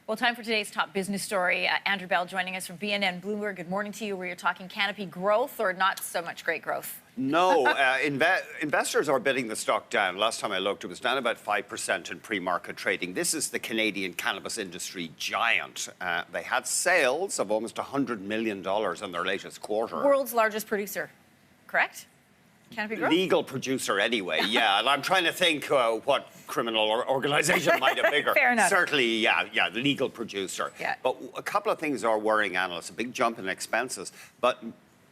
Well, time for today's top business story. Andrew Bell joining us from BNN Bloomberg. Good morning to you, where you're talking Canopy Growth or not so much great growth. No, investors are bidding the stock down. Last time I looked, it was down about 5% in pre-market trading. This is the Canadian cannabis industry giant. They had sales of almost $100 million in their latest quarter. World's largest producer, correct? Canopy Growth? Legal producer anyway, yeah. And I'm trying to think what criminal organization might have bigger. Fair enough. Certainly, yeah, the legal producer. Yeah. But a couple of things are worrying analysts. A big jump in expenses. But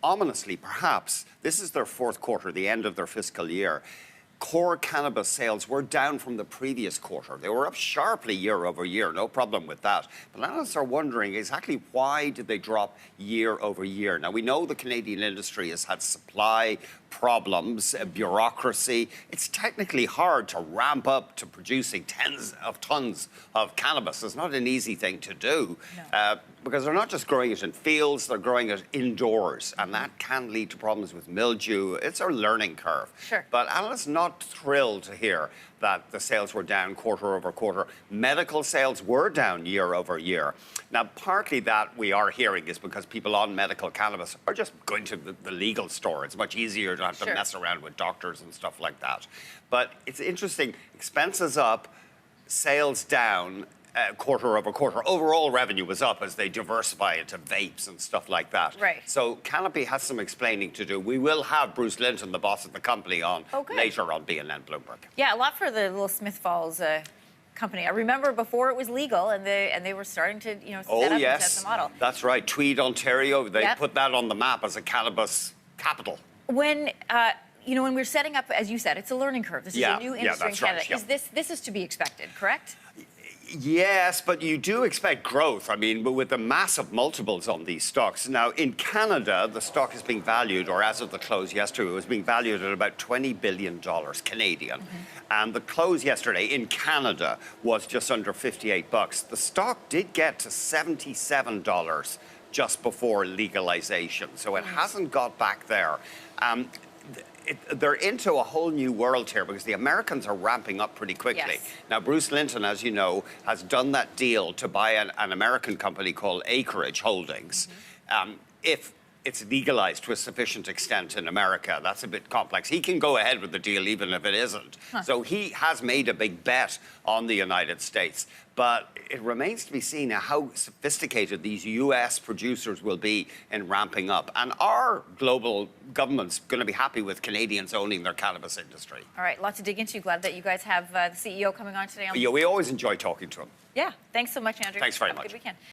ominously, perhaps, this is their fourth quarter, the end of their fiscal year. Core cannabis sales were down from the previous quarter. They were up sharply year over year, no problem with that. But analysts are wondering exactly why did they drop year over year. Now, we know the Canadian industry has had supply problems, bureaucracy. It's technically hard to ramp up to producing tens of tons of cannabis. It's not an easy thing to do. No. Because they're not just growing it in fields, they're growing it indoors, and that can lead to problems with mildew. It's a learning curve. Sure. But analysts not thrilled to hear that the sales were down quarter over quarter. Medical sales were down year over year. Now, partly that we are hearing is because people on medical cannabis are just going to the legal store. It's much easier to have to mess around with doctors and stuff like that. But it's interesting, expenses up, sales down, quarter over quarter. Overall revenue was up as they diversify into vapes and stuff like that. Right. So Canopy has some explaining to do. We will have Bruce Linton, the boss of the company, on later on BNN Bloomberg. Yeah, a lot for the little Smith Falls company. I remember before it was legal, and they were starting to set up and set the model. That's right. Tweed, Ontario. They put that on the map as a cannabis capital. When when we're setting up, as you said, it's a learning curve. This is a new industry in Canada. Right, This is to be expected, correct? Yes, but you do expect growth. I mean, with the massive multiples on these stocks. Now, in Canada, the stock is being valued, or as of the close yesterday, it was being valued at about $20 billion Canadian. And the close yesterday in Canada was just under 58 bucks. The stock did get to $77 just before legalization, so it hasn't got back there. They're into a whole new world here because the Americans are ramping up pretty quickly. Yes. Now, Bruce Linton, as you know, has done that deal to buy an American company called Acreage Holdings. If it's legalized to a sufficient extent in America, that's a bit complex. He can go ahead with the deal even if it isn't. So he has made a big bet on the United States. But it remains to be seen how sophisticated these U.S. producers will be in ramping up. And our global government's going to be happy with Canadians owning their cannabis industry. All right, lots to dig into. Glad that you guys have the CEO coming on today. Yeah, we always enjoy talking to him. Yeah, thanks so much, Andrew. Thanks very Have much. a good weekend.